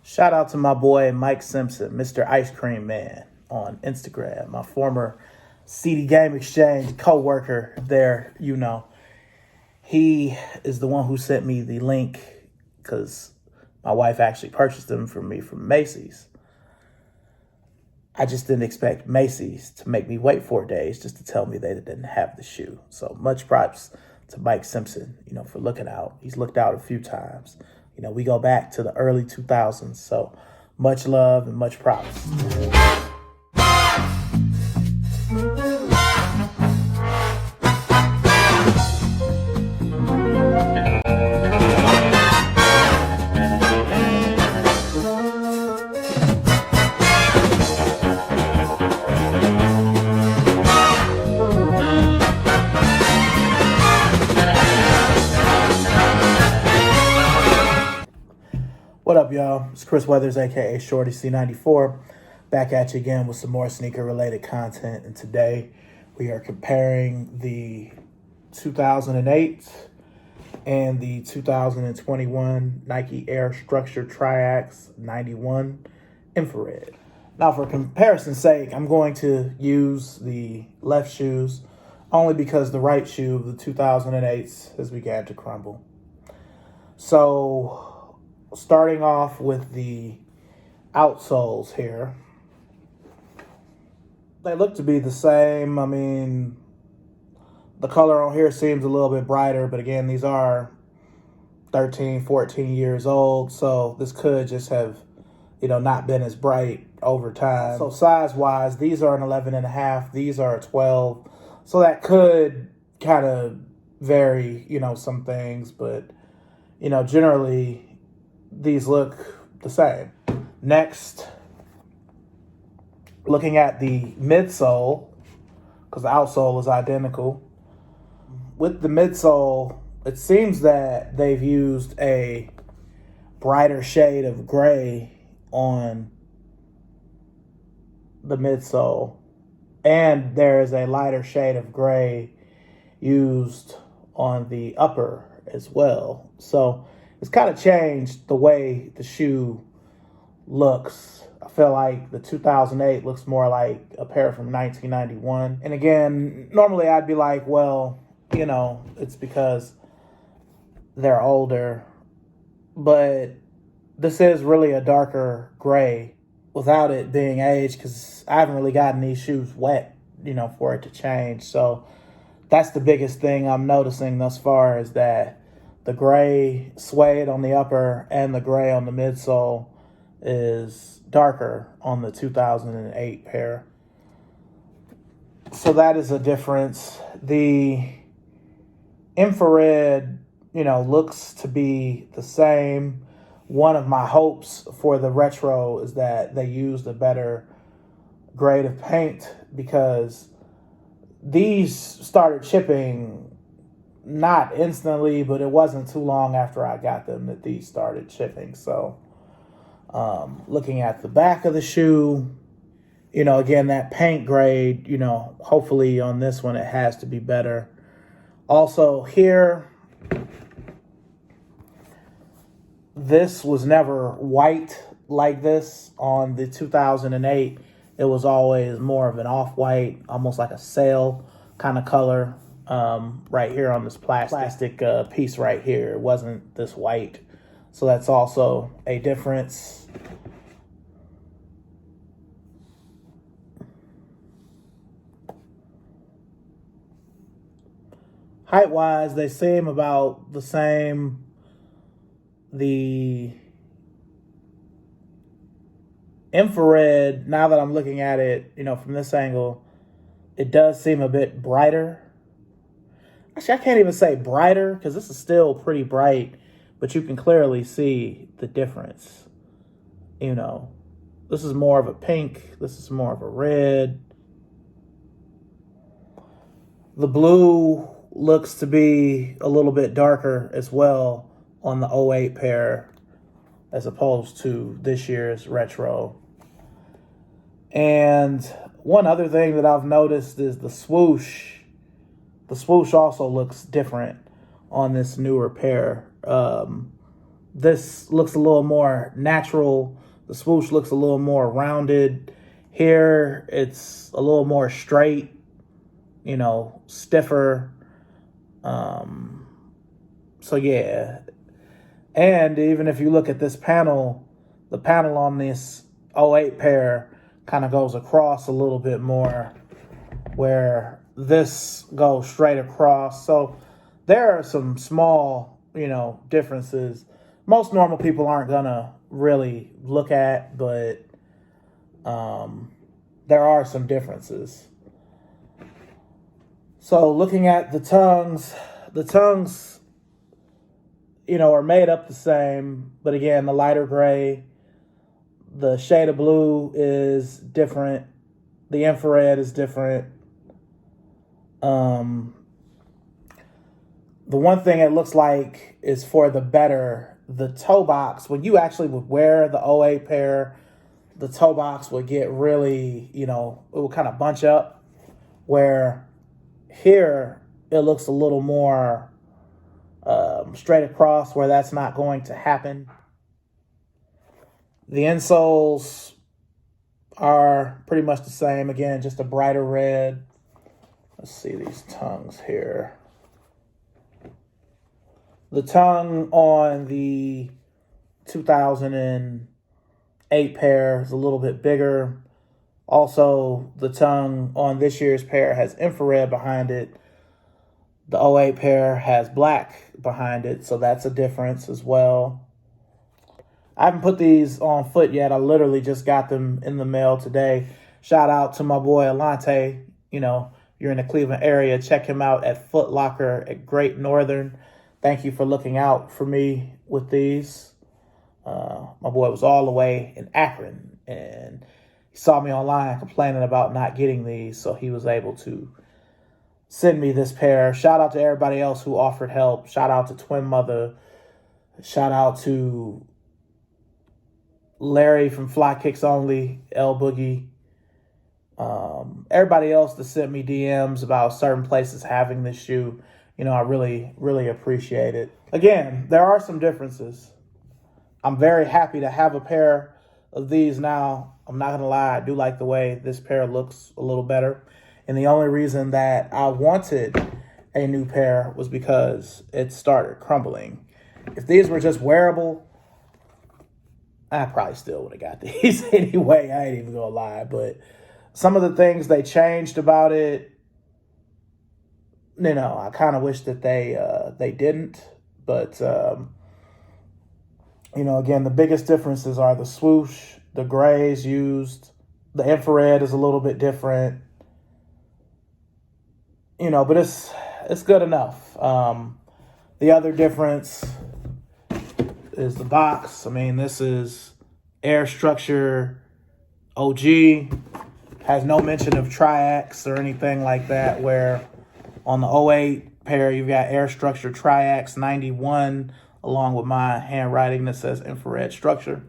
Shout out to my boy Mike Simpson, Mr. Ice Cream Man on Instagram, my former CD Game Exchange co-worker there, He is the one who sent me the link because my wife actually purchased them for me from Macy's. I just didn't expect Macy's to make me wait 4 days just to tell me they didn't have the shoe. So much props to Mike Simpson, for looking out. He's looked out a few times. We go back to the early 2000s. So much love and much props. What up, y'all? It's Chris Weathers, aka ShortyC94, back at you again with some more sneaker-related content. And today we are comparing the 2008 and the 2021 Nike Air Structure Triax 91 Infrared. Now, for comparison's sake, I'm going to use the left shoes only because the right shoe of the 2008s has began to crumble. So, starting off with the outsoles here, they look to be the same. I mean, the color on here seems a little bit brighter, but again, these are 13, 14 years old, so this could just have, not been as bright over time. So size-wise, these are an 11.5, these are a 12, so that could kind of vary, some things, but, generally, these look the same. Next, looking at the midsole, because the outsole is identical. With the midsole, it seems that they've used a brighter shade of gray on the midsole, and there is a lighter shade of gray used on the upper as well. So it's kind of changed the way the shoe looks. I feel like the 2008 looks more like a pair from 1991. And again, normally I'd be like, well, it's because they're older. But this is really a darker gray without it being aged, because I haven't really gotten these shoes wet, for it to change. So that's the biggest thing I'm noticing thus far, is that the gray suede on the upper and the gray on the midsole is darker on the 2008 pair. So that is a difference. The infrared, looks to be the same. One of my hopes for the retro is that they used a better grade of paint, because these started chipping not instantly, but it wasn't too long after I got them that these started chipping. So looking at the back of the shoe, again, that paint grade, hopefully on this one it has to be better. Also here, this was never white like this on the 2008. It was always more of an off-white, almost like a sail kind of color. Right here on this plastic piece right here, it wasn't this white, so that's also a difference. Height wise, they seem about the same. The infrared, now that I'm looking at it, from this angle, it does seem a bit brighter. Actually, I can't even say brighter, because this is still pretty bright, but you can clearly see the difference. This is more of a pink. This is more of a red. The blue looks to be a little bit darker as well on the 08 pair as opposed to this year's retro. And one other thing that I've noticed is the swoosh. The swoosh also looks different on this newer pair. This looks a little more natural. The swoosh looks a little more rounded. Here, it's a little more straight, you know, stiffer. So yeah. And even if you look at this panel, the panel on this '08 pair kind of goes across a little bit more, where this goes straight across. So there are some small, you know, differences most normal people aren't gonna really look at, but there are some differences. So looking at the tongues, you know, are made up the same, but again, the lighter gray, the shade of blue is different, the infrared is different. The one thing it looks like is for the better, the toe box, when you actually would wear the '08 pair, the toe box would get really, you know, it would kind of bunch up, where here it looks a little more straight across, where that's not going to happen. The insoles are pretty much the same. Again, just a brighter red. Let's see these tongues here. The tongue on the 2008 pair is a little bit bigger. Also, the tongue on this year's pair has infrared behind it. The '08 pair has black behind it, so that's a difference as well. I haven't put these on foot yet. I literally just got them in the mail today. Shout out to my boy Alante. You know, you're in the Cleveland area, check him out at Foot Locker at Great Northern. Thank you for looking out for me with these. My boy was all the way in Akron, and he saw me online complaining about not getting these, so he was able to send me this pair. Shout out to everybody else who offered help. Shout out to Twin Mother. Shout out to Larry from Fly Kicks Only, L Boogie. Everybody else that sent me DMs about certain places having this shoe, you know, I really, really appreciate it. Again, there are some differences. I'm very happy to have a pair of these now. I'm not going to lie, I do like the way this pair looks a little better. And the only reason that I wanted a new pair was because it started crumbling. If these were just wearable, I probably still would have got these anyway. I ain't even going to lie. But some of the things they changed about it, you know, I kind of wish that they didn't. But, you know, again, the biggest differences are the swoosh, the grays used, the infrared is a little bit different. You know, but it's good enough. The other difference is the box. I mean, this is Air Structure OG. Has no mention of Triax or anything like that, where on the '08 pair, you've got Air Structure Triax 91, along with my handwriting that says infrared structure.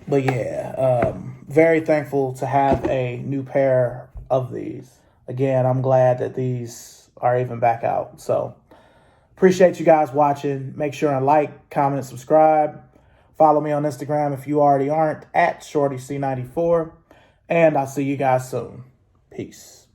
But yeah, very thankful to have a new pair of these. Again, I'm glad that these are even back out. So appreciate you guys watching. Make sure and like, comment, and subscribe. Follow me on Instagram if you already aren't, at ShortyC94. And I'll see you guys soon. Peace.